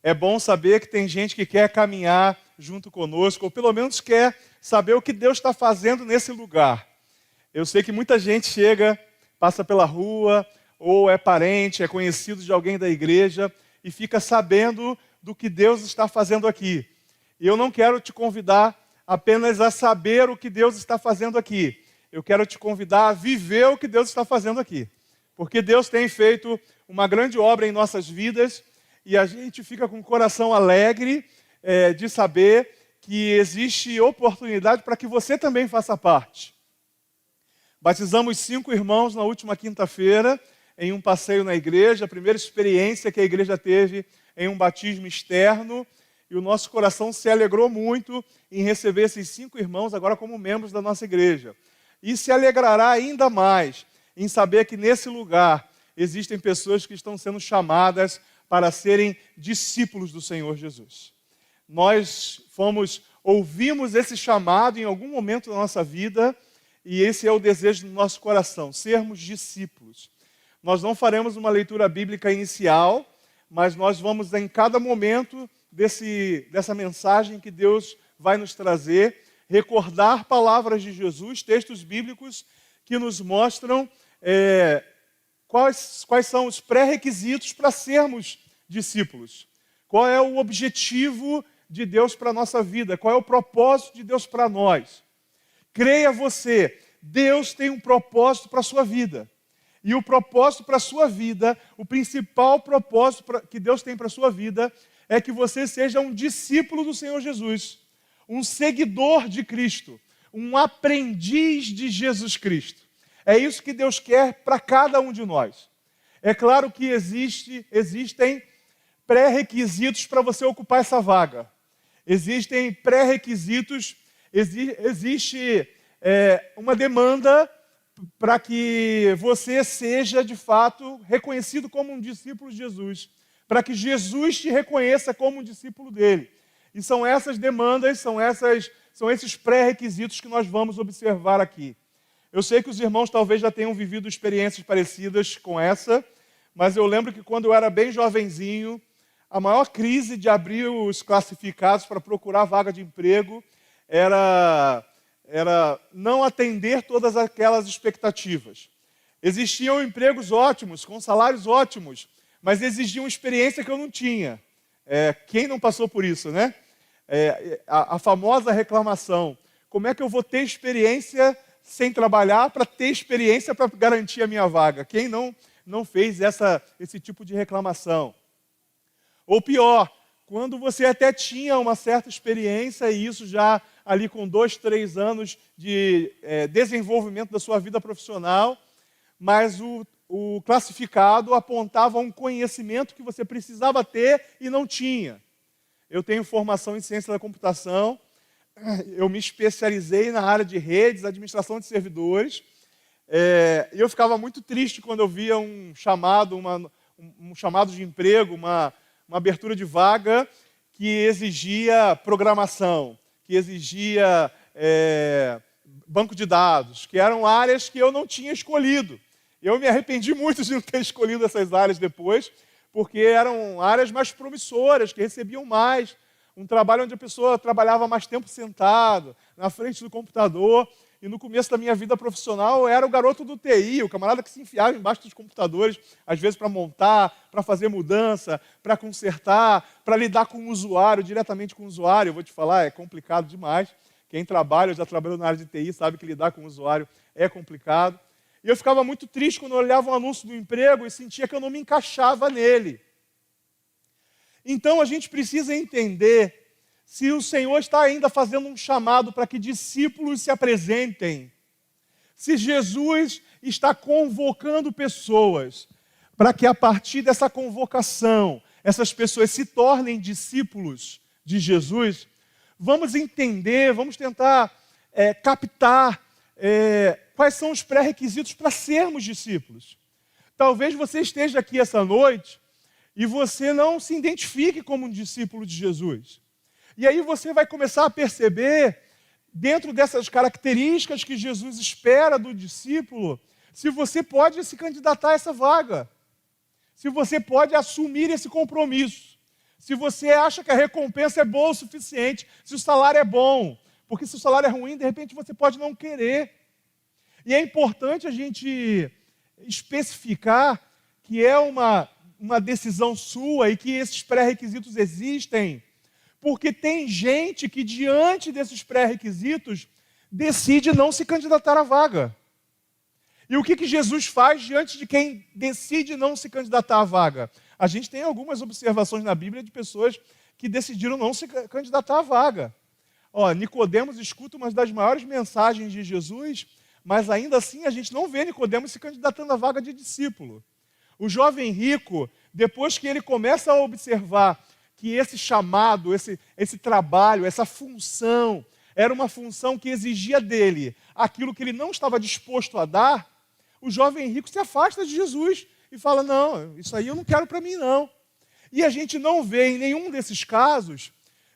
É bom saber que tem gente que quer caminhar junto conosco, ou pelo menos quer saber o que Deus está fazendo nesse lugar. Eu sei que muita gente chega, passa pela rua, ou é parente, é conhecido de alguém da igreja, e fica sabendo do que Deus está fazendo aqui. E eu não quero te convidar apenas a saber o que Deus está fazendo aqui. Eu quero te convidar a viver o que Deus está fazendo aqui. Porque Deus tem feito uma grande obra em nossas vidas, e a gente fica com o coração alegre de saber que existe oportunidade para que você também faça parte. Batizamos 5 irmãos na última quinta-feira, em um passeio na igreja, a primeira experiência que a igreja teve em um batismo externo, e o nosso coração se alegrou muito em receber esses 5 irmãos agora como membros da nossa igreja. E se alegrará ainda mais em saber que nesse lugar existem pessoas que estão sendo chamadas para serem discípulos do Senhor Jesus. Nós ouvimos esse chamado em algum momento da nossa vida, e esse é o desejo do nosso coração, sermos discípulos. Nós não faremos uma leitura bíblica inicial, mas nós vamos em cada momento dessa mensagem que Deus vai nos trazer, recordar palavras de Jesus, textos bíblicos que nos mostram quais são os pré-requisitos para sermos discípulos. Qual é o objetivo de Deus para a nossa vida? Qual é o propósito de Deus para nós? Creia você, Deus tem um propósito para a sua vida. E o propósito para a sua vida, o principal propósito que Deus tem para a sua vida, é que você seja um discípulo do Senhor Jesus, um seguidor de Cristo, um aprendiz de Jesus Cristo. É isso que Deus quer para cada um de nós. É claro que existem pré-requisitos para você ocupar essa vaga. Existem pré-requisitos, existe uma demanda para que você seja, de fato, reconhecido como um discípulo de Jesus, para que Jesus te reconheça como um discípulo dele. E são essas demandas, são esses pré-requisitos que nós vamos observar aqui. Eu sei que os irmãos talvez já tenham vivido experiências parecidas com essa, mas eu lembro que quando eu era bem jovenzinho, a maior crise de abrir os classificados para procurar vaga de emprego era não atender todas aquelas expectativas. Existiam empregos ótimos, com salários ótimos, mas exigiam experiência que eu não tinha. Quem não passou por isso, né? A famosa reclamação. Como é que eu vou ter experiência sem trabalhar para ter experiência para garantir a minha vaga? Quem não fez esse tipo de reclamação? Ou pior, quando você até tinha uma certa experiência, e isso já ali com 2, 3 anos de desenvolvimento da sua vida profissional, mas o classificado apontava um conhecimento que você precisava ter e não tinha. Eu tenho formação em ciência da computação, eu me especializei na área de redes, administração de servidores, e eu ficava muito triste quando eu via um chamado de emprego, uma abertura de vaga que exigia programação, que exigia banco de dados, que eram áreas que eu não tinha escolhido. Eu me arrependi muito de não ter escolhido essas áreas depois, porque eram áreas mais promissoras, que recebiam mais, um trabalho onde a pessoa trabalhava mais tempo sentado, na frente do computador. E no começo da minha vida profissional, eu era o garoto do TI, o camarada que se enfiava embaixo dos computadores, às vezes para montar, para fazer mudança, para consertar, para lidar com o usuário, diretamente com o usuário. Eu vou te falar, é complicado demais. Quem trabalha, já trabalhou na área de TI, sabe que lidar com o usuário é complicado. E eu ficava muito triste quando eu olhava um anúncio do emprego e sentia que eu não me encaixava nele. Então a gente precisa entender se o Senhor está ainda fazendo um chamado para que discípulos se apresentem, se Jesus está convocando pessoas para que a partir dessa convocação, essas pessoas se tornem discípulos de Jesus, vamos entender, vamos tentar captar quais são os pré-requisitos para sermos discípulos. Talvez você esteja aqui essa noite e você não se identifique como um discípulo de Jesus. E aí você vai começar a perceber, dentro dessas características que Jesus espera do discípulo, se você pode se candidatar a essa vaga, se você pode assumir esse compromisso. Se você acha que a recompensa é boa o suficiente, se o salário é bom, porque se o salário é ruim, de repente você pode não querer. E é importante a gente especificar que é uma decisão sua e que esses pré-requisitos existem, porque tem gente que, diante desses pré-requisitos, decide não se candidatar à vaga. E o que Jesus faz diante de quem decide não se candidatar à vaga? A gente tem algumas observações na Bíblia de pessoas que decidiram não se candidatar à vaga. Nicodemos escuta uma das maiores mensagens de Jesus, mas ainda assim a gente não vê Nicodemos se candidatando à vaga de discípulo. O jovem rico, depois que ele começa a observar que esse chamado, esse trabalho, essa função, era uma função que exigia dele aquilo que ele não estava disposto a dar, o jovem rico se afasta de Jesus e fala, não, isso aí eu não quero para mim não. E a gente não vê em nenhum desses casos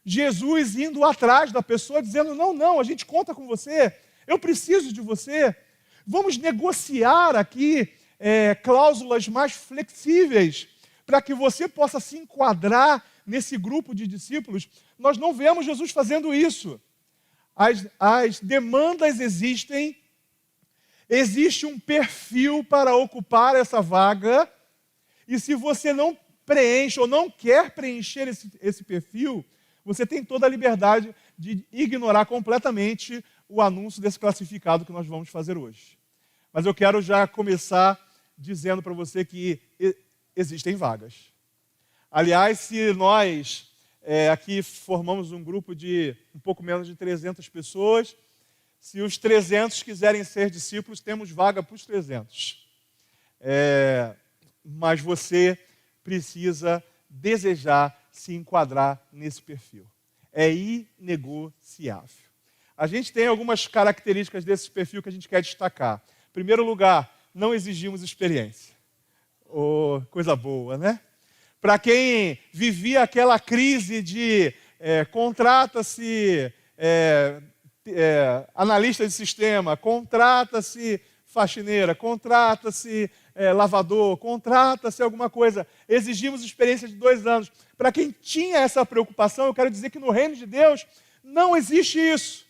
Jesus indo atrás da pessoa dizendo, não, a gente conta com você, eu preciso de você, vamos negociar aqui cláusulas mais flexíveis para que você possa se enquadrar nesse grupo de discípulos. Nós não vemos Jesus fazendo isso. As demandas existem, existe um perfil para ocupar essa vaga, e se você não preenche ou não quer preencher esse perfil, você tem toda a liberdade de ignorar completamente o anúncio desse classificado que nós vamos fazer hoje. Mas eu quero já começar dizendo para você que existem vagas. Aliás, se nós aqui formamos um grupo de um pouco menos de 300 pessoas, se os 300 quiserem ser discípulos, temos vaga para os 300. Mas você precisa desejar se enquadrar nesse perfil. É inegociável. A gente tem algumas características desse perfil que a gente quer destacar. Em primeiro lugar, não exigimos experiência. Coisa boa, né? Para quem vivia aquela crise de contrata-se analista de sistema, contrata-se faxineira, contrata-se lavador, contrata-se alguma coisa. Exigimos experiência de 2 anos. Para quem tinha essa preocupação, eu quero dizer que no reino de Deus não existe isso.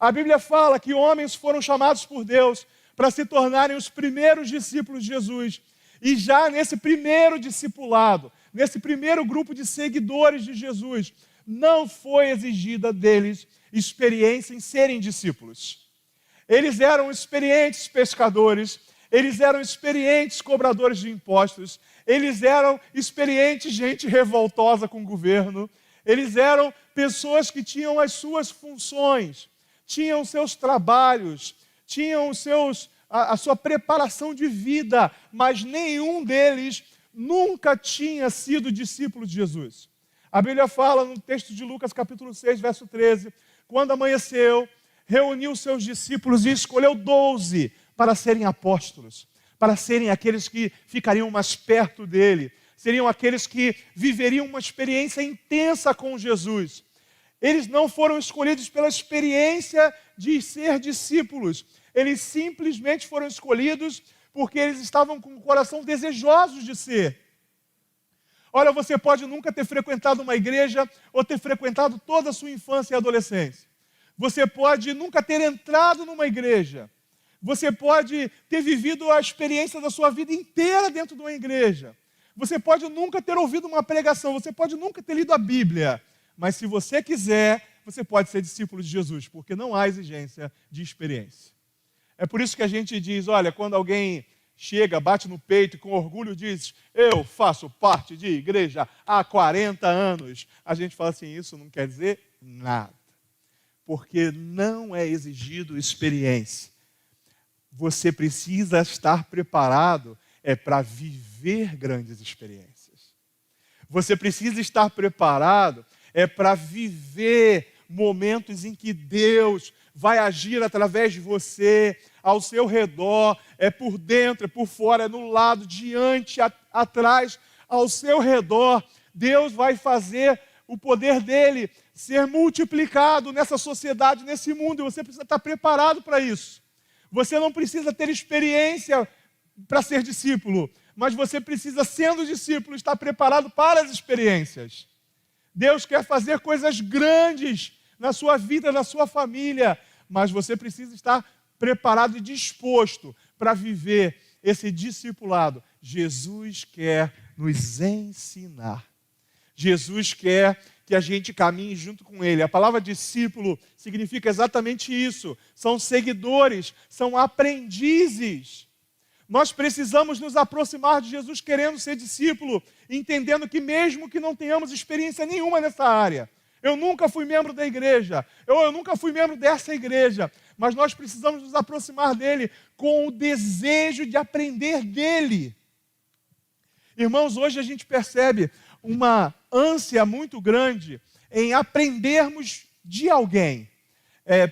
A Bíblia fala que homens foram chamados por Deus para se tornarem os primeiros discípulos de Jesus. E já nesse primeiro discipulado, nesse primeiro grupo de seguidores de Jesus, não foi exigida deles experiência em serem discípulos. Eles eram experientes pescadores, eles eram experientes cobradores de impostos, eles eram experientes gente revoltosa com o governo, eles eram pessoas que tinham as suas funções, tinham seus trabalhos, tinham a sua preparação de vida, mas nenhum deles nunca tinha sido discípulo de Jesus. A Bíblia fala no texto de Lucas, capítulo 6, verso 13, quando amanheceu, reuniu seus discípulos e escolheu 12 para serem apóstolos, para serem aqueles que ficariam mais perto dele, seriam aqueles que viveriam uma experiência intensa com Jesus. Eles não foram escolhidos pela experiência de ser discípulos, eles simplesmente foram escolhidos porque eles estavam com o coração desejosos de ser. Olha, você pode nunca ter frequentado uma igreja ou ter frequentado toda a sua infância e adolescência. Você pode nunca ter entrado numa igreja. Você pode ter vivido a experiência da sua vida inteira dentro de uma igreja. Você pode nunca ter ouvido uma pregação. Você pode nunca ter lido a Bíblia. Mas se você quiser, você pode ser discípulo de Jesus, porque não há exigência de experiência. É por isso que a gente diz, olha, quando alguém chega, bate no peito e com orgulho diz, eu faço parte de igreja há 40 anos. A gente fala assim, isso não quer dizer nada. Porque não é exigido experiência. Você precisa estar preparado para viver grandes experiências. Você precisa estar preparado para viver momentos em que Deus vai agir através de você, ao seu redor, por dentro, por fora, no lado, diante, atrás, ao seu redor. Deus vai fazer o poder dele ser multiplicado nessa sociedade, nesse mundo, e você precisa estar preparado para isso. Você não precisa ter experiência para ser discípulo, mas você precisa, sendo discípulo, estar preparado para as experiências. Deus quer fazer coisas grandes na sua vida, na sua família, mas você precisa estar preparado e disposto para viver esse discipulado. Jesus quer nos ensinar. Jesus quer que a gente caminhe junto com Ele. A palavra discípulo significa exatamente isso. São seguidores, são aprendizes. Nós precisamos nos aproximar de Jesus querendo ser discípulo, entendendo que mesmo que não tenhamos experiência nenhuma nessa área, eu nunca fui membro da igreja, eu nunca fui membro dessa igreja, mas nós precisamos nos aproximar dele com o desejo de aprender dele. Irmãos, hoje a gente percebe uma ânsia muito grande em aprendermos de alguém.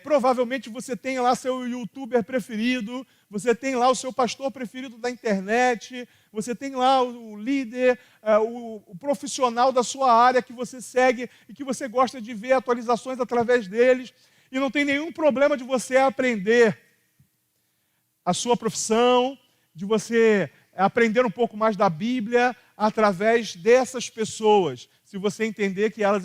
Provavelmente você tem lá seu youtuber preferido, você tem lá o seu pastor preferido da internet, você tem lá o líder, o profissional da sua área que você segue e que você gosta de ver atualizações através deles, e não tem nenhum problema de você aprender a sua profissão, de você aprender um pouco mais da Bíblia através dessas pessoas, se você entender que elas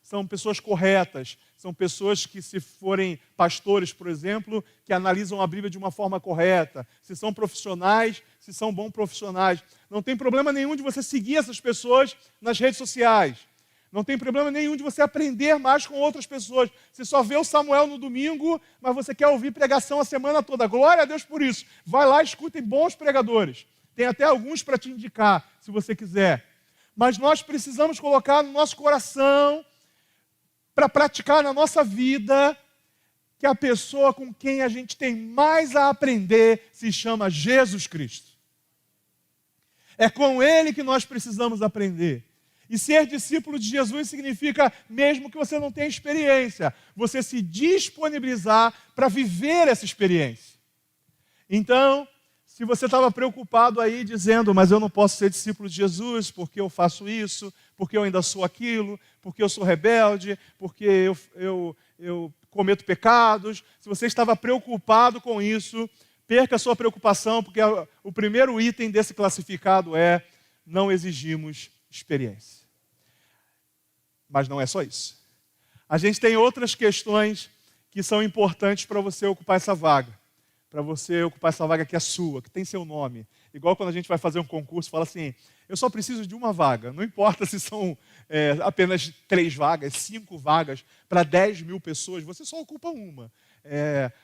são pessoas corretas, são pessoas que, se forem pastores, por exemplo, que analisam a Bíblia de uma forma correta, se são profissionais, se são bons profissionais. Não tem problema nenhum de você seguir essas pessoas nas redes sociais. Não tem problema nenhum de você aprender mais com outras pessoas. Você só vê o Samuel no domingo, mas você quer ouvir pregação a semana toda. Glória a Deus por isso. Vai lá e escutem bons pregadores. Tem até alguns para te indicar, se você quiser. Mas nós precisamos colocar no nosso coração, para praticar na nossa vida, que a pessoa com quem a gente tem mais a aprender se chama Jesus Cristo. É com Ele que nós precisamos aprender. E ser discípulo de Jesus significa, mesmo que você não tenha experiência, você se disponibilizar para viver essa experiência. Então, se você estava preocupado aí dizendo, mas eu não posso ser discípulo de Jesus porque eu faço isso, porque eu ainda sou aquilo, porque eu sou rebelde, porque eu cometo pecados. Se você estava preocupado com isso, perca a sua preocupação, porque o primeiro item desse classificado é: não exigimos experiência. Mas não é só isso. A gente tem outras questões que são importantes para você ocupar essa vaga. Para você ocupar essa vaga que é sua, que tem seu nome. Igual quando a gente vai fazer um concurso, fala assim, eu só preciso de uma vaga. Não importa se são apenas 3 vagas, 5 vagas, para 10 mil pessoas, você só ocupa uma.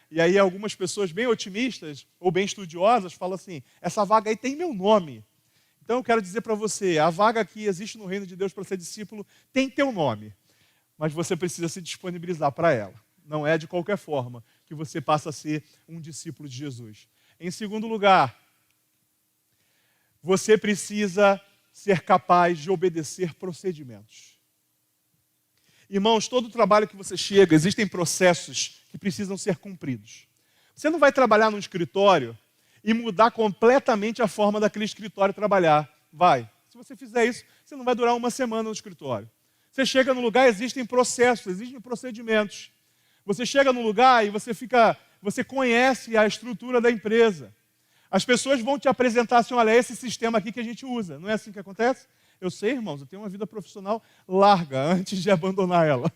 E aí algumas pessoas bem otimistas ou bem estudiosas falam assim, essa vaga aí tem meu nome. Então eu quero dizer para você, a vaga que existe no reino de Deus para ser discípulo tem teu nome. Mas você precisa se disponibilizar para ela. Não é de qualquer forma que você passa a ser um discípulo de Jesus. Em segundo lugar, você precisa ser capaz de obedecer procedimentos. Irmãos, todo trabalho que você chega, existem processos que precisam ser cumpridos. Você não vai trabalhar num escritório e mudar completamente a forma daquele escritório trabalhar. Vai. Se você fizer isso, você não vai durar uma semana no escritório. Você chega no lugar, existem processos, existem procedimentos. Você chega no lugar e você conhece a estrutura da empresa. As pessoas vão te apresentar assim, olha, esse sistema aqui que a gente usa. Não é assim que acontece? Eu sei, irmãos, eu tenho uma vida profissional larga antes de abandonar ela.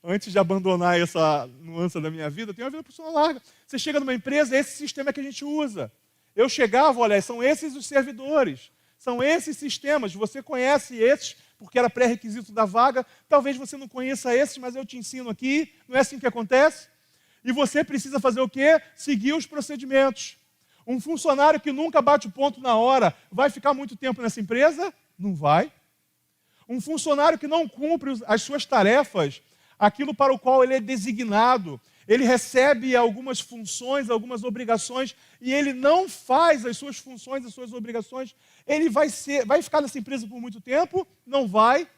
Antes de abandonar essa nuance da minha vida, eu tenho uma vida profissional larga. Você chega numa empresa, esse sistema que a gente usa. Eu chegava, olha, são esses os servidores. São esses sistemas. Você conhece esses, porque era pré-requisito da vaga. Talvez você não conheça esses, mas eu te ensino aqui. Não é assim que acontece? E você precisa fazer o quê? Seguir os procedimentos. Um funcionário que nunca bate o ponto na hora, vai ficar muito tempo nessa empresa? Não vai. Um funcionário que não cumpre as suas tarefas, aquilo para o qual ele é designado, ele recebe algumas funções, algumas obrigações, e ele não faz as suas funções, as suas obrigações, ele vai ficar nessa empresa por muito tempo? Não vai.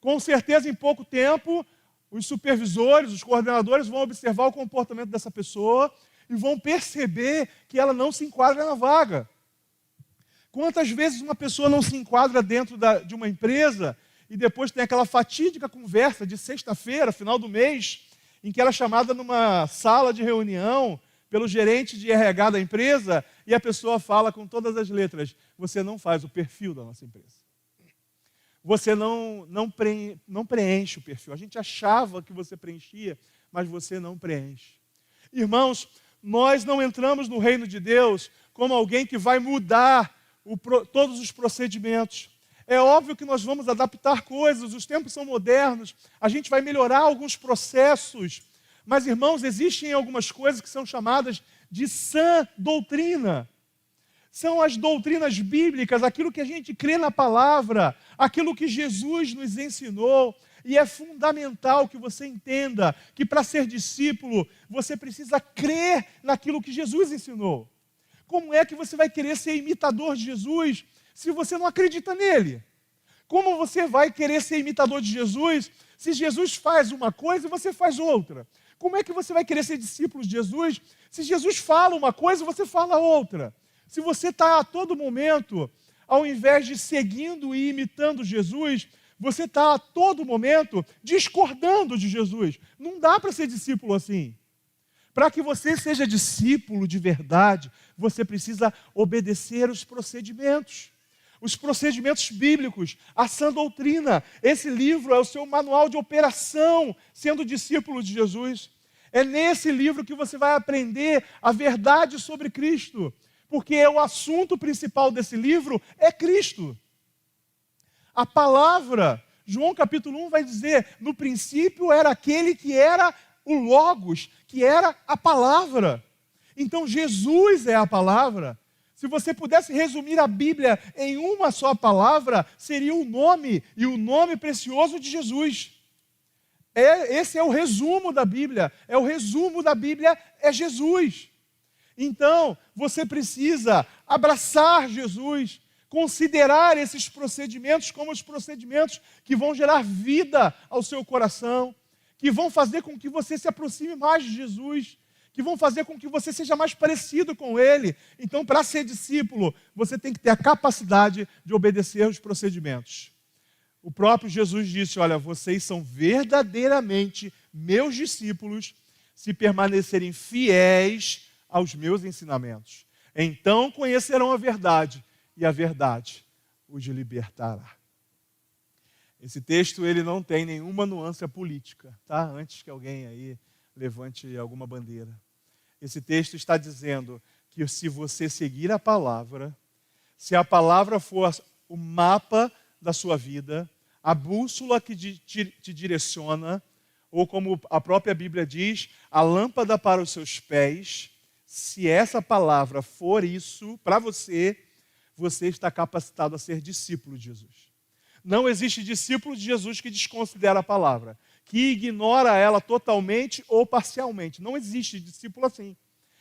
Com certeza, em pouco tempo, os supervisores, os coordenadores vão observar o comportamento dessa pessoa e vão perceber que ela não se enquadra na vaga. Quantas vezes uma pessoa não se enquadra dentro de uma empresa e depois tem aquela fatídica conversa de sexta-feira, final do mês, em que ela é chamada numa sala de reunião pelo gerente de RH da empresa e a pessoa fala com todas as letras: você não faz o perfil da nossa empresa. Você não preenche o perfil. A gente achava que você preenchia, mas você não preenche. Irmãos, nós não entramos no reino de Deus como alguém que vai mudar todos os procedimentos. É óbvio que nós vamos adaptar coisas, os tempos são modernos, a gente vai melhorar alguns processos, mas, irmãos, existem algumas coisas que são chamadas de sã doutrina. São as doutrinas bíblicas, aquilo que a gente crê na palavra, aquilo que Jesus nos ensinou. E é fundamental que você entenda que para ser discípulo, você precisa crer naquilo que Jesus ensinou. Como é que você vai querer ser imitador de Jesus se você não acredita nele? Como você vai querer ser imitador de Jesus se Jesus faz uma coisa e você faz outra? Como é que você vai querer ser discípulo de Jesus se Jesus fala uma coisa e você fala outra? Se você está a todo momento, ao invés de seguindo e imitando Jesus, você está a todo momento discordando de Jesus. Não dá para ser discípulo assim. Para que você seja discípulo de verdade, você precisa obedecer os procedimentos bíblicos, a sã doutrina. Esse livro é o seu manual de operação, sendo discípulo de Jesus. É nesse livro que você vai aprender a verdade sobre Cristo, porque o assunto principal desse livro é Cristo. A palavra, João capítulo 1 vai dizer: no princípio era aquele que era o Logos, que era a palavra. Então Jesus é a palavra. Se você pudesse resumir a Bíblia em uma só palavra, seria o nome, e o nome precioso de Jesus. Esse é o resumo da Bíblia. O resumo da Bíblia é Jesus. Então, você precisa abraçar Jesus, considerar esses procedimentos como os procedimentos que vão gerar vida ao seu coração, que vão fazer com que você se aproxime mais de Jesus, que vão fazer com que você seja mais parecido com Ele. Então, para ser discípulo, você tem que ter a capacidade de obedecer os procedimentos. O próprio Jesus disse: olha, vocês são verdadeiramente meus discípulos se permanecerem fiéis aos meus ensinamentos. Então conhecerão a verdade, e a verdade os libertará. Esse texto ele não tem nenhuma nuance política, tá? Antes que alguém aí levante alguma bandeira. Esse texto está dizendo que se você seguir a palavra, se a palavra for o mapa da sua vida, a bússola que te direciona, ou como a própria Bíblia diz, a lâmpada para os seus pés, se essa palavra for isso para você, você está capacitado a ser discípulo de Jesus. Não existe discípulo de Jesus que desconsidera a palavra, que ignora ela totalmente ou parcialmente. Não existe discípulo assim.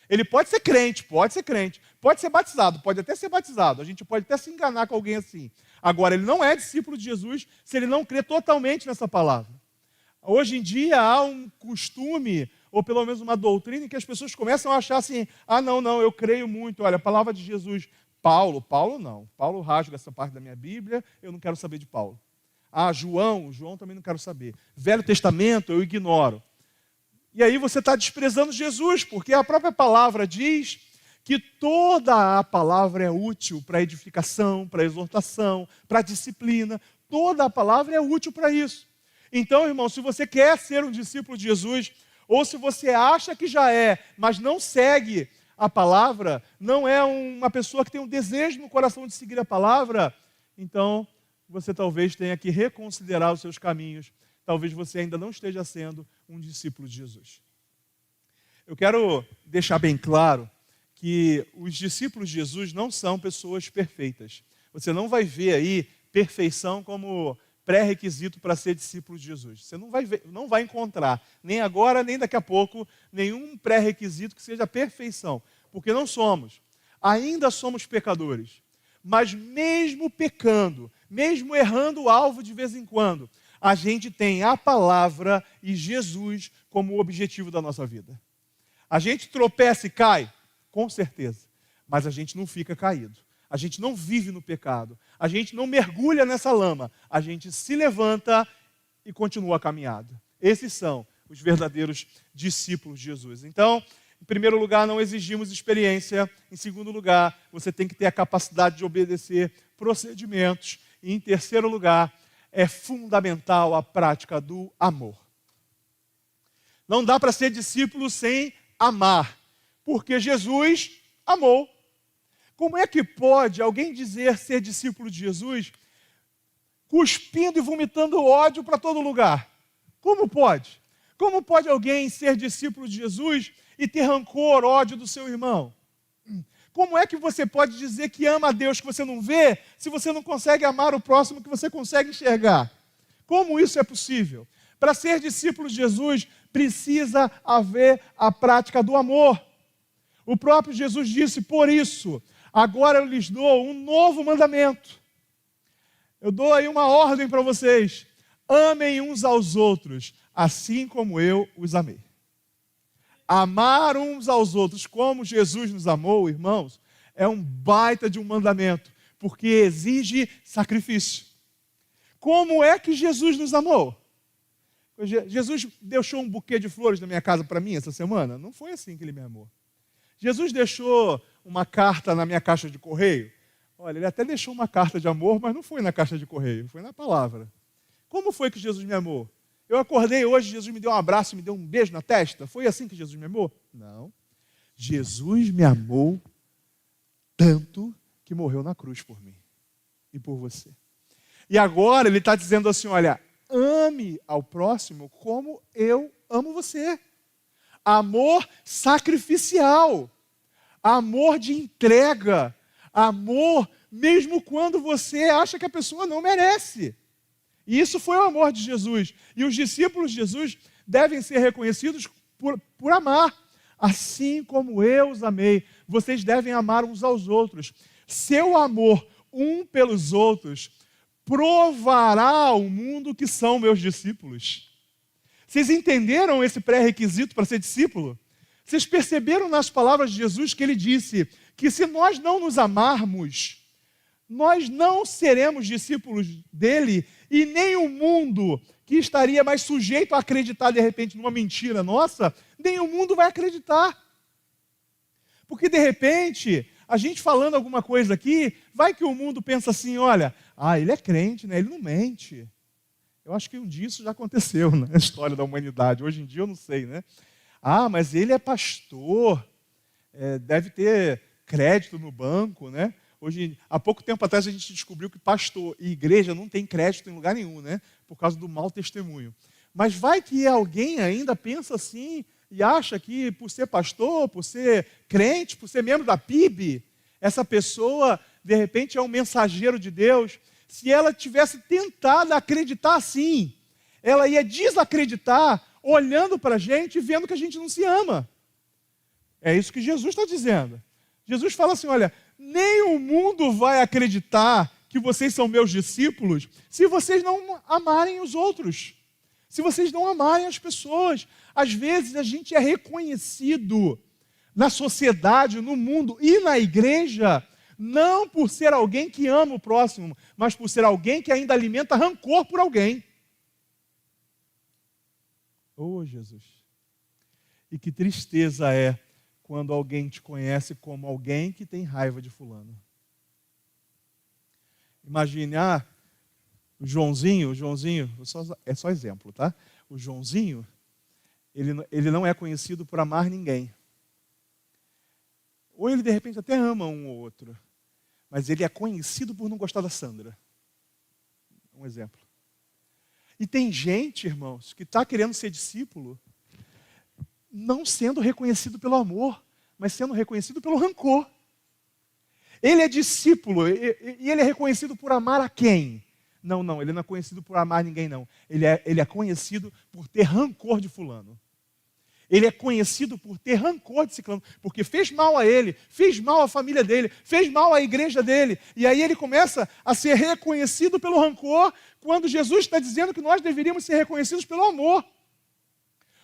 Ele pode ser crente, pode ser batizado, pode até ser batizado. A gente pode até se enganar com alguém assim. Agora, ele não é discípulo de Jesus se ele não crê totalmente nessa palavra. Hoje em dia há um costume, ou pelo menos uma doutrina, em que as pessoas começam a achar assim: ah, não, eu creio muito, olha, a palavra de Jesus. Paulo não. Paulo rasga essa parte da minha Bíblia, eu não quero saber de Paulo. Ah, João também não quero saber. Velho Testamento eu ignoro. E aí você está desprezando Jesus, porque a própria palavra diz que toda a palavra é útil para edificação, para exortação, para disciplina. Toda a palavra é útil para isso. Então, irmão, se você quer ser um discípulo de Jesus, ou se você acha que já é, mas não segue a palavra, não é uma pessoa que tem um desejo no coração de seguir a palavra, então você talvez tenha que reconsiderar os seus caminhos. Talvez você ainda não esteja sendo um discípulo de Jesus. Eu quero deixar bem claro que os discípulos de Jesus não são pessoas perfeitas. Você não vai ver aí perfeição como pré-requisito para ser discípulo de Jesus. Você não vai encontrar, nem agora, nem daqui a pouco, nenhum pré-requisito que seja perfeição. Porque não somos. Ainda somos pecadores. Mas mesmo pecando, mesmo errando o alvo de vez em quando, a gente tem a palavra e Jesus como objetivo da nossa vida. A gente tropeça e cai? Com certeza. Mas a gente não fica caído. A gente não vive no pecado. A gente não mergulha nessa lama. A gente se levanta e continua a caminhada. Esses são os verdadeiros discípulos de Jesus. Então, Em primeiro lugar, não exigimos experiência. Em segundo lugar, você tem que ter a capacidade de obedecer procedimentos. E em terceiro lugar, é fundamental a prática do amor. Não dá para ser discípulo sem amar, porque Jesus amou. Como é que pode alguém dizer ser discípulo de Jesus cuspindo e vomitando ódio para todo lugar? Como pode? Como pode alguém ser discípulo de Jesus e ter rancor, ódio do seu irmão? Como é que você pode dizer que ama a Deus que você não vê, se você não consegue amar o próximo que você consegue enxergar? Como isso é possível? Para ser discípulo de Jesus, precisa haver a prática do amor. O próprio Jesus disse, por isso, agora eu lhes dou um novo mandamento. Eu dou aí uma ordem para vocês. Amem uns aos outros, assim como eu os amei. Amar uns aos outros como Jesus nos amou, irmãos, é um baita de um mandamento, porque exige sacrifício. Como é que Jesus nos amou? Jesus deixou um buquê de flores na minha casa para mim essa semana? Não foi assim que ele me amou. Jesus deixou uma carta na minha caixa de correio? Olha, ele até deixou uma carta de amor, mas não foi na caixa de correio, foi na palavra. Como foi que Jesus me amou? Eu acordei hoje, Jesus me deu um abraço, me deu um beijo na testa? Foi assim que Jesus me amou? Não. Jesus me amou tanto que morreu na cruz por mim e por você. E agora ele está dizendo assim, olha, ame ao próximo como eu amo você. Amor sacrificial, amor de entrega, amor mesmo quando você acha que a pessoa não merece. E isso foi o amor de Jesus. E os discípulos de Jesus devem ser reconhecidos por amar. Assim como eu os amei, vocês devem amar uns aos outros. Seu amor um pelos outros provará ao mundo que são meus discípulos. Vocês entenderam esse pré-requisito para ser discípulo? Vocês perceberam nas palavras de Jesus que ele disse que se nós não nos amarmos, nós não seremos discípulos dele e nem o mundo que estaria mais sujeito a acreditar de repente numa mentira nossa, nem o mundo vai acreditar. Porque de repente, a gente falando alguma coisa aqui, vai que o mundo pensa assim, olha, ele é crente, né? Ele não mente. Eu acho que um dia isso já aconteceu na história da humanidade. Hoje em dia eu não sei, né? Mas ele é pastor, deve ter crédito no banco, né? Hoje, há pouco tempo atrás a gente descobriu que pastor e igreja não tem crédito em lugar nenhum, né? Por causa do mau testemunho. Mas vai que alguém ainda pensa assim e acha que por ser pastor, por ser crente, por ser membro da PIB, essa pessoa, de repente, é um mensageiro de Deus. Se ela tivesse tentado acreditar assim, ela ia desacreditar olhando para a gente e vendo que a gente não se ama. É isso que Jesus está dizendo. Jesus fala assim, olha, nem o mundo vai acreditar que vocês são meus discípulos se vocês não amarem os outros, se vocês não amarem as pessoas. Às vezes a gente é reconhecido na sociedade, no mundo e na igreja, não por ser alguém que ama o próximo, mas por ser alguém que ainda alimenta rancor por alguém. Oh, Jesus! E que tristeza é quando alguém te conhece como alguém que tem raiva de fulano. Imagine, o Joãozinho, é só exemplo, tá? O Joãozinho, ele não é conhecido por amar ninguém. Ou ele de repente até ama um ou outro, mas ele é conhecido por não gostar da Sandra. Um exemplo. E tem gente, irmãos, que está querendo ser discípulo, não sendo reconhecido pelo amor, mas sendo reconhecido pelo rancor. Ele é discípulo, e ele é reconhecido por amar a quem? Não, ele não é conhecido por amar ninguém, não. Ele é conhecido por ter rancor de fulano. Ele é conhecido por ter rancor de ciclano, porque fez mal a ele, fez mal à família dele, fez mal à igreja dele. E aí ele começa a ser reconhecido pelo rancor, quando Jesus está dizendo que nós deveríamos ser reconhecidos pelo amor.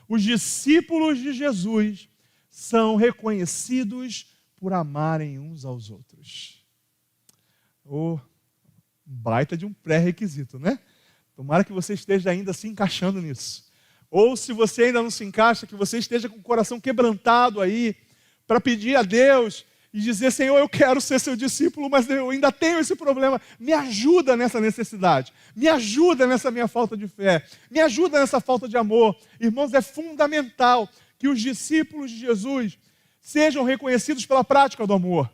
Os discípulos de Jesus são reconhecidos por amarem uns aos outros. Baita de um pré-requisito, né? Tomara que você esteja ainda se encaixando nisso. ou se você ainda não se encaixa, que você esteja com o coração quebrantado aí, para pedir a Deus e dizer, Senhor, eu quero ser seu discípulo, mas eu ainda tenho esse problema. Me ajuda nessa necessidade. Me ajuda nessa minha falta de fé. Me ajuda nessa falta de amor. Irmãos, é fundamental que os discípulos de Jesus sejam reconhecidos pela prática do amor.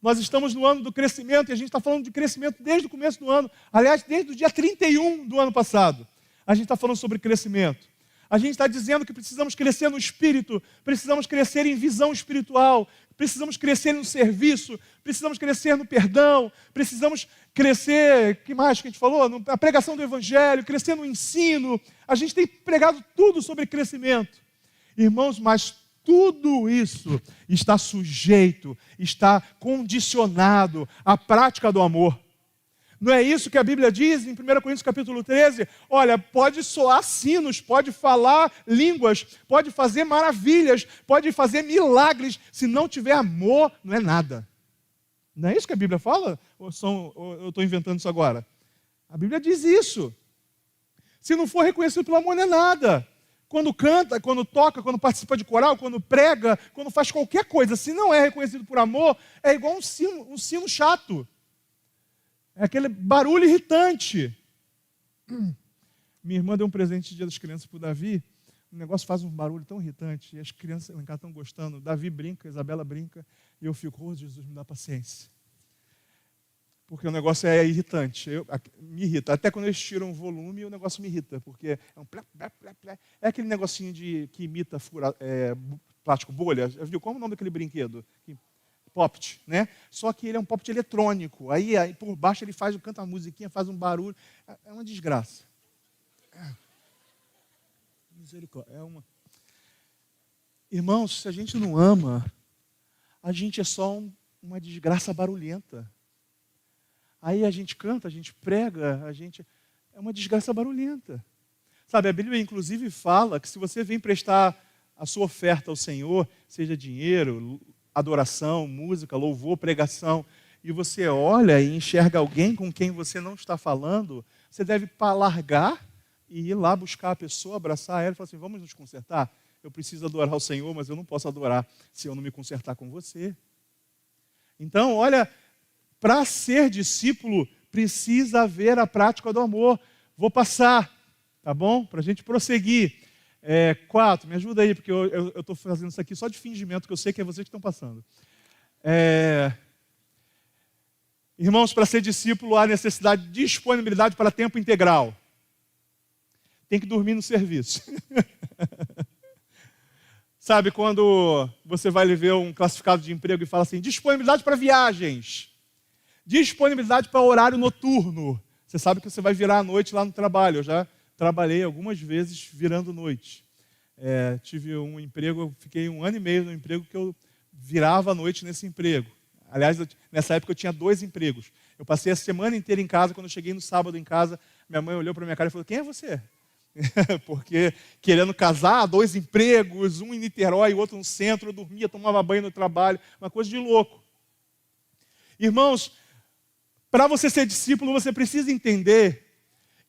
Nós estamos no ano do crescimento e a gente está falando de crescimento desde o começo do ano. Aliás, desde o dia 31 do ano passado, a gente está falando sobre crescimento. A gente está dizendo que precisamos crescer no espírito, precisamos crescer em visão espiritual, precisamos crescer no serviço, precisamos crescer no perdão, precisamos crescer, o que mais que a gente falou? Na pregação do evangelho, crescer no ensino. A gente tem pregado tudo sobre crescimento. Irmãos, mas tudo isso está sujeito, está condicionado à prática do amor. Não é isso que a Bíblia diz em 1 Coríntios capítulo 13? Olha, pode soar sinos, pode falar línguas, pode fazer maravilhas, pode fazer milagres. Se não tiver amor, não é nada. Não é isso que a Bíblia fala? Ou eu estou inventando isso agora? A Bíblia diz isso. Se não for reconhecido pelo amor, não é nada. Quando canta, quando toca, quando participa de coral, quando prega, quando faz qualquer coisa, se não é reconhecido por amor, é igual um sino chato. É aquele barulho irritante. Minha irmã deu um presente de Dia das Crianças para o Davi. O negócio faz um barulho tão irritante. E as crianças lá em casa estão gostando. Davi brinca, Isabela brinca. E eu fico, oh, Jesus, me dá paciência. Porque o negócio é irritante. Me irrita. Até quando eles tiram o volume, o negócio me irrita. Porque é um plá, plá, plá, plá. É aquele negocinho que imita plástico bolha. Viu? Como é o nome daquele brinquedo? Poppet, né? Só que ele é um poppet eletrônico. Aí por baixo ele canta uma musiquinha, faz um barulho. É uma desgraça. Misericórdia. Irmãos, se a gente não ama, a gente é só uma desgraça barulhenta. Aí a gente canta, a gente prega, é uma desgraça barulhenta. Sabe, a Bíblia inclusive fala que se você vem prestar a sua oferta ao Senhor, seja dinheiro, adoração, música, louvor, pregação, e você olha e enxerga alguém com quem você não está falando, você deve largar e ir lá buscar a pessoa, abraçar ela e falar assim, vamos nos consertar? Eu preciso adorar o Senhor, mas eu não posso adorar se eu não me consertar com você. Então, olha, para ser discípulo, precisa haver a prática do amor. Vou passar, tá bom? Para a gente prosseguir. 4, me ajuda aí, porque eu estou fazendo isso aqui só de fingimento, que eu sei que é vocês que estão passando. Irmãos, para ser discípulo há necessidade de disponibilidade para tempo integral. Tem que dormir no serviço. Sabe, quando você vai ver um classificado de emprego e fala assim, disponibilidade para viagens, disponibilidade para horário noturno. Você sabe que você vai virar à noite lá no trabalho. Eu já trabalhei algumas vezes virando noite. Tive um emprego, eu fiquei 1 ano e meio no emprego que eu virava à noite nesse emprego. Aliás, nessa época eu tinha 2 empregos. Eu passei a semana inteira em casa, quando eu cheguei no sábado em casa, minha mãe olhou para minha cara e falou, quem é você? Porque querendo casar, 2 empregos, um em Niterói, o outro no centro, eu dormia, tomava banho no trabalho, uma coisa de louco. Irmãos, para você ser discípulo, você precisa entender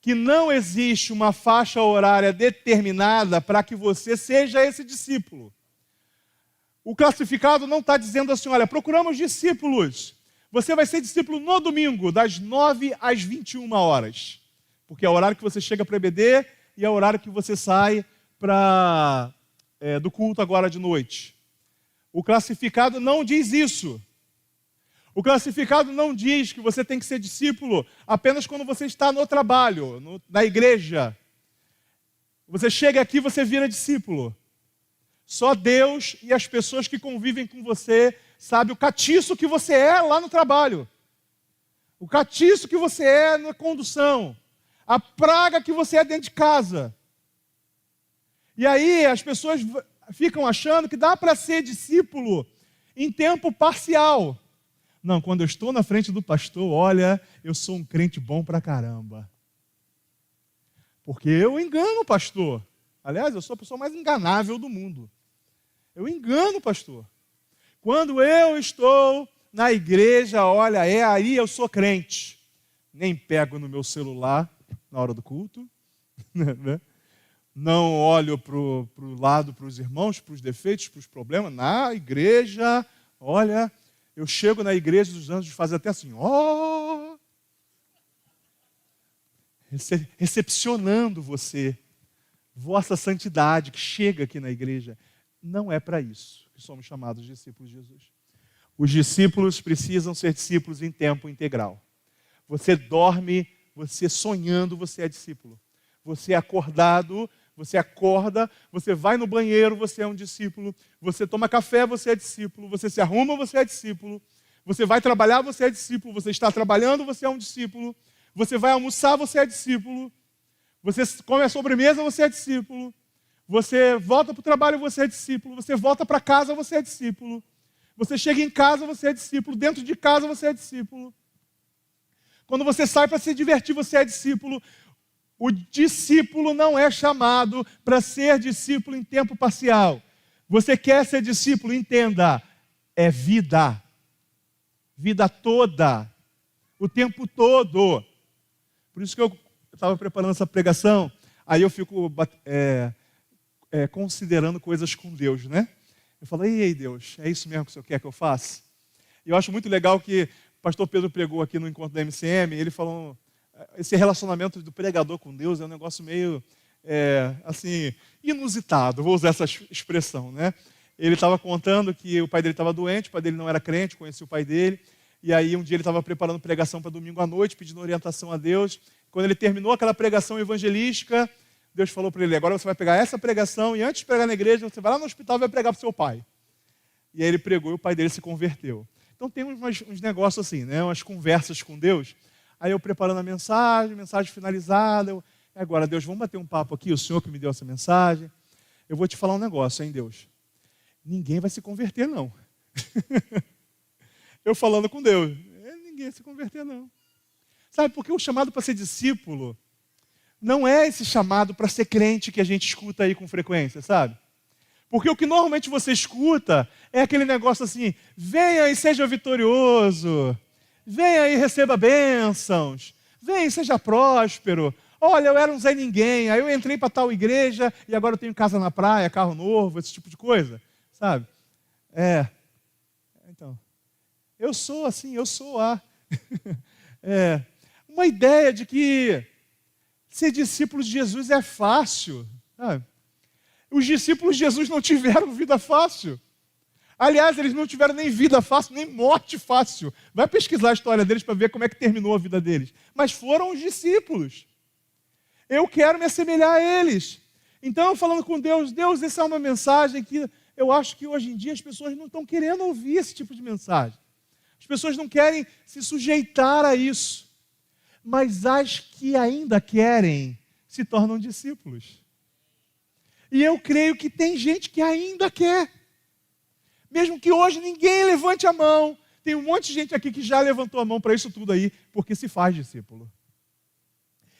que não existe uma faixa horária determinada para que você seja esse discípulo. O classificado não está dizendo assim, olha, procuramos discípulos. Você vai ser discípulo no domingo, das 9 às 21 horas. Porque é o horário que você chega para EBD e é o horário que você sai do culto agora de noite. O classificado não diz isso. O classificado não diz que você tem que ser discípulo apenas quando você está no trabalho, na igreja. Você chega aqui e você vira discípulo. Só Deus e as pessoas que convivem com você sabem o catiço que você é lá no trabalho. O catiço que você é na condução. A praga que você é dentro de casa. E aí as pessoas ficam achando que dá para ser discípulo em tempo parcial. Não, quando eu estou na frente do pastor, olha, eu sou um crente bom pra caramba. Porque eu engano o pastor. Aliás, eu sou a pessoa mais enganável do mundo. Eu engano o pastor. Quando eu estou na igreja, olha, aí eu sou crente. Nem pego no meu celular na hora do culto. Né? não olho para o lado, para os irmãos, para os defeitos, para os problemas. Na igreja, olha, eu chego na igreja dos anjos e faço até assim, ó, recepcionando você, vossa santidade que chega aqui na igreja. Não é para isso que somos chamados discípulos de Jesus. Os discípulos precisam ser discípulos em tempo integral. Você dorme, você sonhando, você é discípulo. Você é acordado, você acorda, você vai no banheiro, você é um discípulo. Você toma café, você é discípulo. Você se arruma, você é discípulo. Você vai trabalhar, você é discípulo. Você está trabalhando, você é um discípulo. Você vai almoçar, você é discípulo. Você come a sobremesa, você é discípulo. Você volta para o trabalho, você é discípulo. Você volta para casa, você é discípulo. Você chega em casa, você é discípulo. Dentro de casa, você é discípulo. Quando você sai para se divertir, você é discípulo. O discípulo não é chamado para ser discípulo em tempo parcial. Você quer ser discípulo? Entenda, é vida. Vida toda. O tempo todo. Por isso que eu estava preparando essa pregação, aí eu fico considerando coisas com Deus, né? Eu falo, ei Deus, é isso mesmo que o Senhor quer que eu faça? E eu acho muito legal que o pastor Pedro pregou aqui no encontro da MCM, ele falou, esse relacionamento do pregador com Deus é um negócio meio, assim, inusitado, vou usar essa expressão, né? Ele estava contando que o pai dele estava doente, o pai dele não era crente, conhecia o pai dele, e aí um dia ele estava preparando pregação para domingo à noite, pedindo orientação a Deus. Quando ele terminou aquela pregação evangelística, Deus falou para ele, agora você vai pegar essa pregação e antes de pregar na igreja, você vai lá no hospital e vai pregar para o seu pai. E aí ele pregou e o pai dele se converteu. Então tem uns negócios assim, né? Umas conversas com Deus. Aí eu preparando a mensagem finalizada. Agora, Deus, vamos bater um papo aqui, o Senhor que me deu essa mensagem. Eu vou te falar um negócio, hein, Deus? Ninguém vai se converter, não. Eu falando com Deus, ninguém vai se converter, não. Sabe, porque o chamado para ser discípulo não é esse chamado para ser crente que a gente escuta aí com frequência, sabe? Porque o que normalmente você escuta é aquele negócio assim, venha e seja vitorioso, venha e receba bênçãos, venha e seja próspero. Olha, eu era um Zé Ninguém, aí eu entrei para tal igreja e agora eu tenho casa na praia, carro novo, esse tipo de coisa, sabe? Então, eu sou assim, eu sou uma ideia de que ser discípulo de Jesus é fácil, sabe? Os discípulos de Jesus não tiveram vida fácil. Aliás, eles não tiveram nem vida fácil, nem morte fácil. Vai pesquisar a história deles para ver como é que terminou a vida deles. Mas foram os discípulos. Eu quero me assemelhar a eles. Então, falando com Deus, Deus, essa é uma mensagem que eu acho que hoje em dia as pessoas não estão querendo ouvir esse tipo de mensagem. As pessoas não querem se sujeitar a isso. Mas as que ainda querem se tornam discípulos. E eu creio que tem gente que ainda quer. Mesmo que hoje ninguém levante a mão. Tem um monte de gente aqui que já levantou a mão para isso tudo aí, porque se faz discípulo.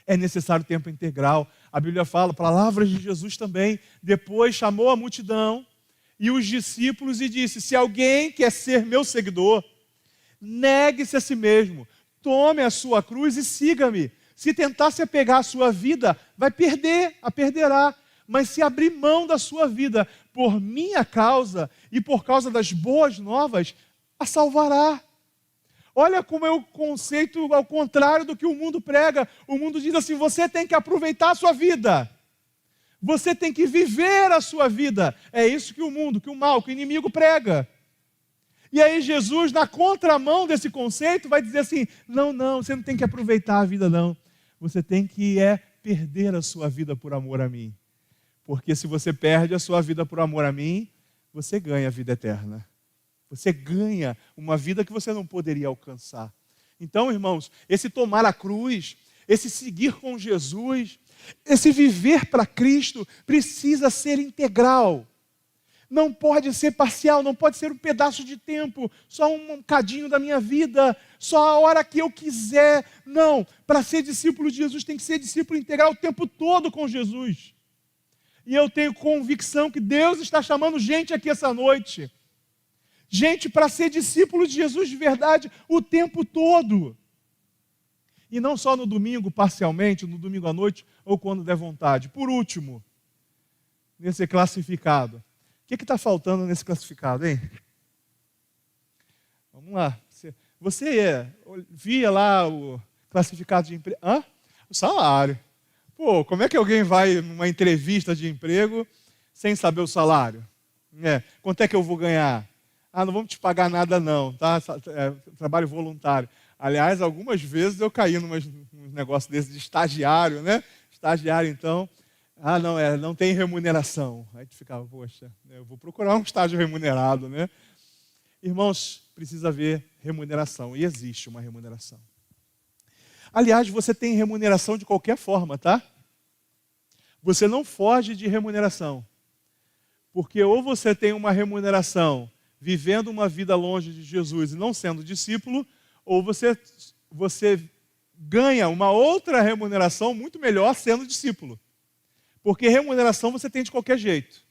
É necessário tempo integral. A Bíblia fala, palavras de Jesus também. Depois chamou a multidão e os discípulos e disse, se alguém quer ser meu seguidor, negue-se a si mesmo, tome a sua cruz e siga-me. Se tentar se apegar à sua vida, vai perder, a perderá. Mas se abrir mão da sua vida por minha causa e por causa das boas novas, a salvará. Olha como é o conceito ao contrário do que o mundo prega. O mundo diz assim, você tem que aproveitar a sua vida. Você tem que viver a sua vida. É isso que o mundo, que o mal, que o inimigo prega. E aí Jesus, na contramão desse conceito, vai dizer assim, não, você não tem que aproveitar a vida, não. Você tem que perder a sua vida por amor a mim. Porque se você perde a sua vida por amor a mim, você ganha a vida eterna. Você ganha uma vida que você não poderia alcançar. Então, irmãos, esse tomar a cruz, esse seguir com Jesus, esse viver para Cristo, precisa ser integral. Não pode ser parcial, não pode ser um pedaço de tempo, só um cadinho da minha vida, só a hora que eu quiser. Não, para ser discípulo de Jesus tem que ser discípulo integral o tempo todo com Jesus. E eu tenho convicção que Deus está chamando gente aqui essa noite. Gente para ser discípulo de Jesus de verdade o tempo todo. E não só no domingo, parcialmente, no domingo à noite, ou quando der vontade. Por último, nesse classificado? O que está faltando nesse classificado, hein? Vamos lá. Você via lá o classificado de emprego? O salário. Pô, como é que alguém vai numa entrevista de emprego sem saber o salário? Quanto é que eu vou ganhar? Não vamos te pagar nada não, tá? Trabalho voluntário. Aliás, algumas vezes eu caí num negócio desse de estagiário, né? Estagiário, então, não tem remuneração. Aí tu ficava, poxa, eu vou procurar um estágio remunerado, né? Irmãos, precisa haver remuneração, e existe uma remuneração. Aliás, você tem remuneração de qualquer forma, tá? Você não foge de remuneração. Porque ou você tem uma remuneração vivendo uma vida longe de Jesus e não sendo discípulo, ou você ganha uma outra remuneração muito melhor sendo discípulo. Porque remuneração você tem de qualquer jeito.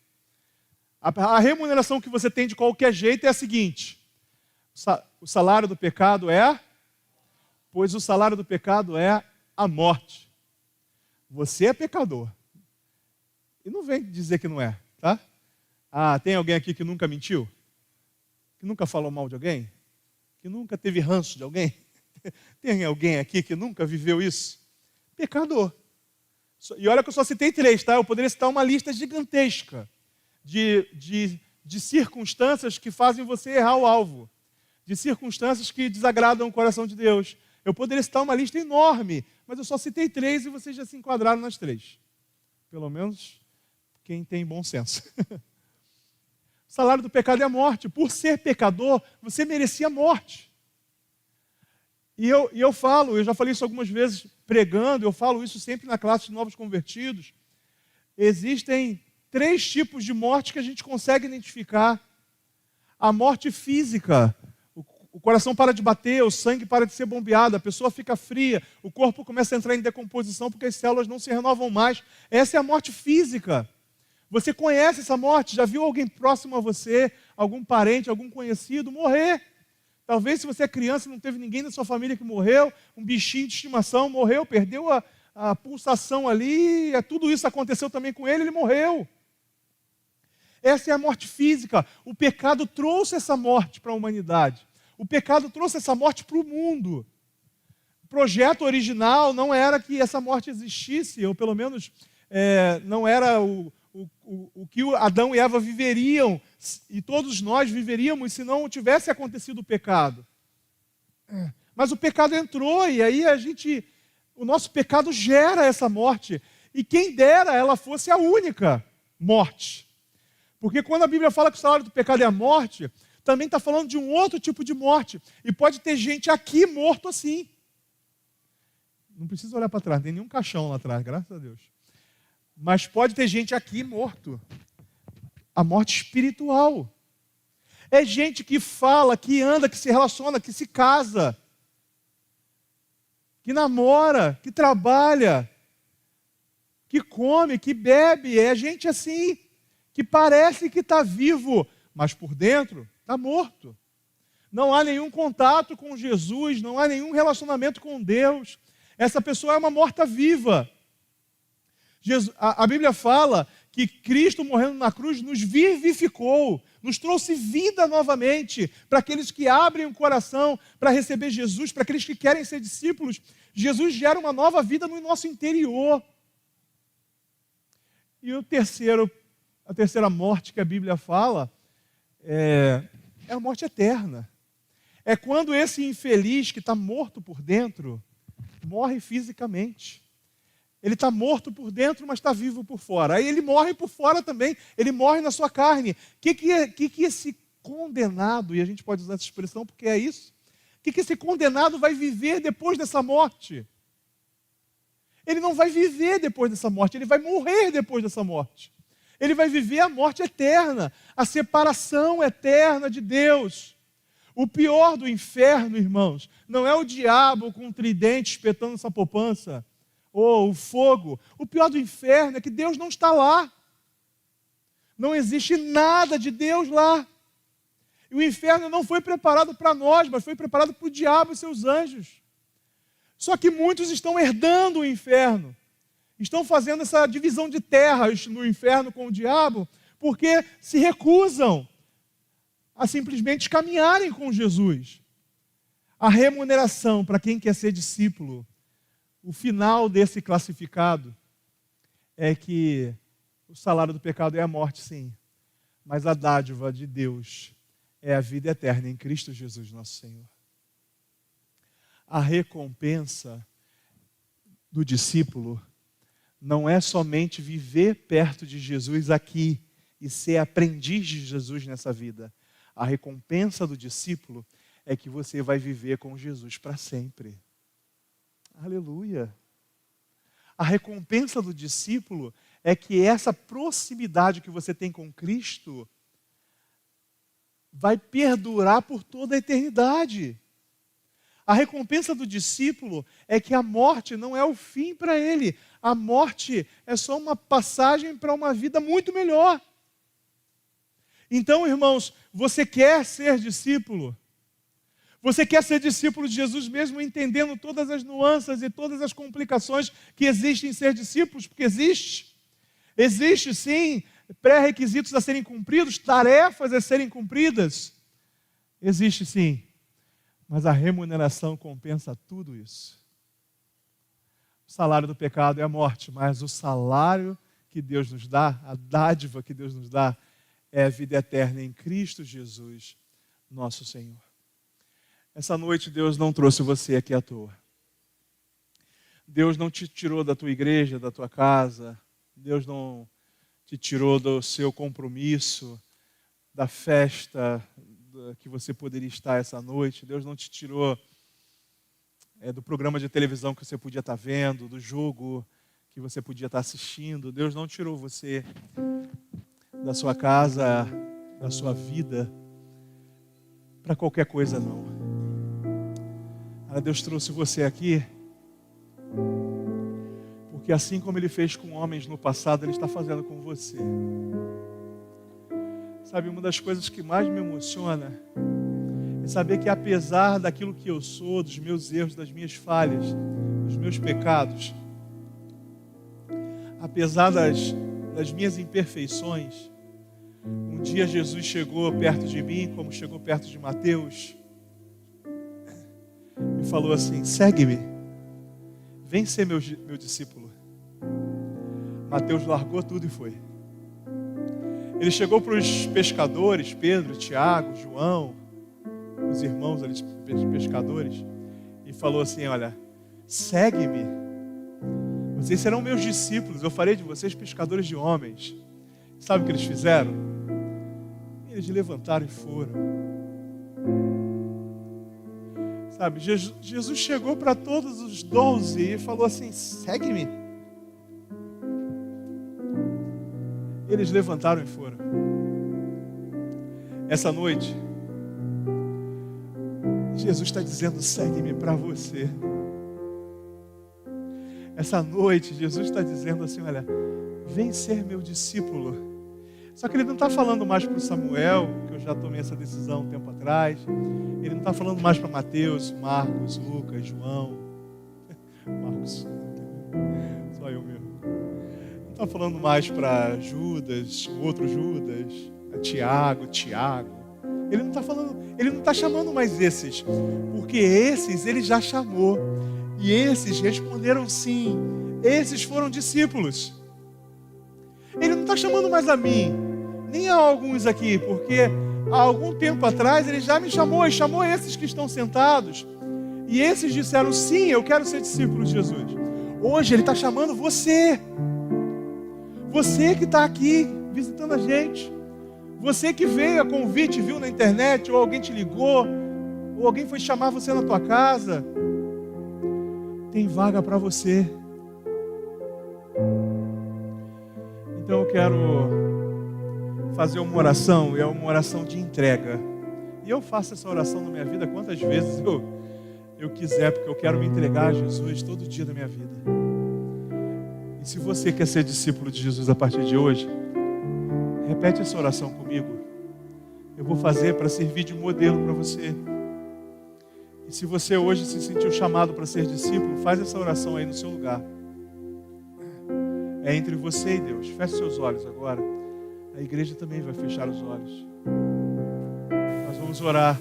A remuneração que você tem de qualquer jeito é a seguinte: o salário do pecado pois o salário do pecado é a morte. Você é pecador. E não vem dizer que não é, tá? Tem alguém aqui que nunca mentiu? Que nunca falou mal de alguém? Que nunca teve ranço de alguém? Tem alguém aqui que nunca viveu isso? Pecador. E olha que eu só citei 3, tá? Eu poderia citar uma lista gigantesca de circunstâncias que fazem você errar o alvo, de circunstâncias que desagradam o coração de Deus. Eu poderia citar uma lista enorme, mas eu só citei 3 e vocês já se enquadraram nas 3. Pelo menos quem tem bom senso. O salário do pecado é a morte. Por ser pecador, você merecia a morte. E eu já falei isso algumas vezes pregando, eu falo isso sempre na classe de novos convertidos. Existem 3 tipos de morte que a gente consegue identificar. A morte física. O coração para de bater, o sangue para de ser bombeado, a pessoa fica fria, o corpo começa a entrar em decomposição porque as células não se renovam mais. Essa é a morte física. Você conhece essa morte? Já viu alguém próximo a você, algum parente, algum conhecido morrer? Talvez se você é criança e não teve ninguém da sua família que morreu, um bichinho de estimação morreu, perdeu a pulsação ali, tudo isso aconteceu também com ele morreu. Essa é a morte física. O pecado trouxe essa morte para a humanidade. O pecado trouxe essa morte para o mundo. O projeto original não era que essa morte existisse, ou pelo menos não era o que Adão e Eva viveriam, e todos nós viveríamos se não tivesse acontecido o pecado. Mas o pecado entrou, e aí o nosso pecado gera essa morte. E quem dera ela fosse a única morte. Porque quando a Bíblia fala que o salário do pecado é a morte, também está falando de um outro tipo de morte. E pode ter gente aqui morto assim. Não precisa olhar para trás, não tem nenhum caixão lá atrás, graças a Deus. Mas pode ter gente aqui morto. A morte espiritual. É gente que fala, que anda, que se relaciona, que se casa, que namora, que trabalha, que come, que bebe. É gente assim, que parece que está vivo, mas por dentro está morto. Não há nenhum contato com Jesus, não há nenhum relacionamento com Deus. Essa pessoa é uma morta-viva. A Bíblia fala que Cristo morrendo na cruz nos vivificou, nos trouxe vida novamente, para aqueles que abrem o coração para receber Jesus, para aqueles que querem ser discípulos. Jesus gera uma nova vida no nosso interior. E a terceira morte que a Bíblia fala é a morte eterna. É quando esse infeliz que está morto por dentro morre fisicamente. Ele está morto por dentro, mas está vivo por fora. Aí ele morre por fora também, ele morre na sua carne. O que esse condenado, e a gente pode usar essa expressão porque é isso, o que esse condenado vai viver depois dessa morte? Ele não vai viver depois dessa morte, ele vai morrer depois dessa morte. Ele vai viver a morte eterna, a separação eterna de Deus. O pior do inferno, irmãos, não é o diabo com um tridente espetando essa poupança, ou o fogo. O pior do inferno é que Deus não está lá. Não existe nada de Deus lá. E o inferno não foi preparado para nós, mas foi preparado para o diabo e seus anjos. Só que muitos estão herdando o inferno. estão fazendo essa divisão de terras no inferno com o diabo, porque se recusam a simplesmente caminharem com Jesus. A remuneração para quem quer ser discípulo, o final desse classificado é que o salário do pecado é a morte, sim, mas a dádiva de Deus é a vida eterna em Cristo Jesus, nosso Senhor. A recompensa do discípulo não é somente viver perto de Jesus aqui e ser aprendiz de Jesus nessa vida. A recompensa do discípulo é que você vai viver com Jesus para sempre. Aleluia! A recompensa do discípulo é que essa proximidade que você tem com Cristo vai perdurar por toda a eternidade. A recompensa do discípulo é que a morte não é o fim para ele. A morte é só uma passagem para uma vida muito melhor. Então, irmãos, você quer ser discípulo? Você quer ser discípulo de Jesus mesmo entendendo todas as nuances e todas as complicações que existem em ser discípulos? Porque existe. Existe, sim, pré-requisitos a serem cumpridos, tarefas a serem cumpridas. Existe, sim. Mas a remuneração compensa tudo isso. O salário do pecado é a morte, mas o salário que Deus nos dá, a dádiva que Deus nos dá, é a vida eterna em Cristo Jesus, nosso Senhor. Essa noite Deus não trouxe você aqui à toa. Deus não te tirou da tua igreja, da tua casa. Deus não te tirou do seu compromisso, da festa que você poderia estar essa noite. Deus não te tirou do programa de televisão que você podia estar vendo, do jogo que você podia estar assistindo. Deus não tirou você da sua casa, da sua vida, para qualquer coisa, não. Deus trouxe você aqui porque assim como Ele fez com homens no passado, Ele está fazendo com você. Sabe, uma das coisas que mais me emociona é saber que apesar daquilo que eu sou, dos meus erros, das minhas falhas, dos meus pecados, apesar das minhas imperfeições, um dia Jesus chegou perto de mim, como chegou perto de Mateus, e falou assim: segue-me, vem ser meu discípulo. Mateus largou tudo e foi. Ele chegou para os pescadores, Pedro, Tiago, João, os irmãos ali, pescadores, e falou assim: olha, segue-me, vocês serão meus discípulos, eu farei de vocês pescadores de homens. Sabe o que eles fizeram? Eles levantaram e foram. Sabe, Jesus chegou para todos os 12 e falou assim: segue-me. Eles levantaram e foram. Essa noite, Jesus está dizendo: segue-me para você. Essa noite, Jesus está dizendo assim: olha, vem ser meu discípulo. Só que Ele não está falando mais para o Samuel, que eu já tomei essa decisão um tempo atrás. Ele não está falando mais para Mateus, Marcos, Lucas, João. Marcos, só eu mesmo. Não está falando mais para Judas, o outro Judas, Tiago. Ele não está falando, Ele não está chamando mais esses, porque esses Ele já chamou. E esses responderam sim. Esses foram discípulos. Ele não está chamando mais a mim, nem a alguns aqui, porque há algum tempo atrás Ele já me chamou, e chamou esses que estão sentados. E esses disseram: sim, eu quero ser discípulo de Jesus. Hoje Ele está chamando você. Você que está aqui visitando a gente. Você que veio a convite, viu na internet, ou alguém te ligou, ou alguém foi chamar você na tua casa. Tem vaga para você. Então eu quero fazer uma oração, e é uma oração de entrega. E eu faço essa oração na minha vida quantas vezes eu quiser, porque eu quero me entregar a Jesus todo dia da minha vida. E se você quer ser discípulo de Jesus a partir de hoje, repete essa oração comigo. Eu vou fazer para servir de modelo para você. E se você hoje se sentiu chamado para ser discípulo, faz essa oração aí no seu lugar. É entre você e Deus. Feche seus olhos agora. A igreja também vai fechar os olhos. Nós vamos orar.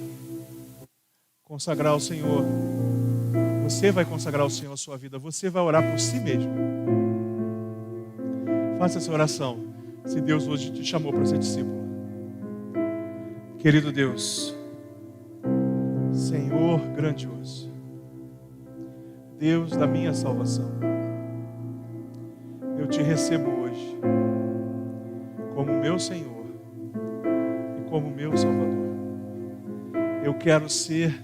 Consagrar ao Senhor. Você vai consagrar ao Senhor a sua vida. Você vai orar por si mesmo. Faça essa oração. Se Deus hoje te chamou para ser discípulo. Querido Deus, Senhor grandioso, Deus da minha salvação, eu te recebo hoje como meu Senhor e como meu Salvador. Eu quero ser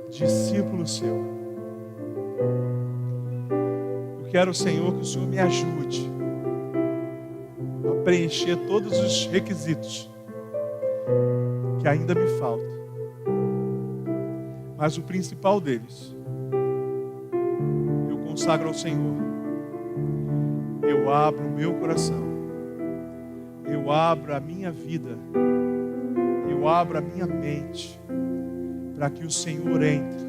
discípulo seu. Eu quero, Senhor, que o Senhor me ajude a preencher todos os requisitos que ainda me faltam. Mas o principal deles, eu consagro ao Senhor. Eu abro o meu coração. Eu abro a minha vida. Eu abro a minha mente para que o Senhor entre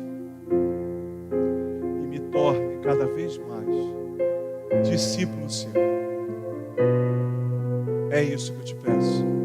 e me torne cada vez mais discípulo seu. É isso que eu te peço.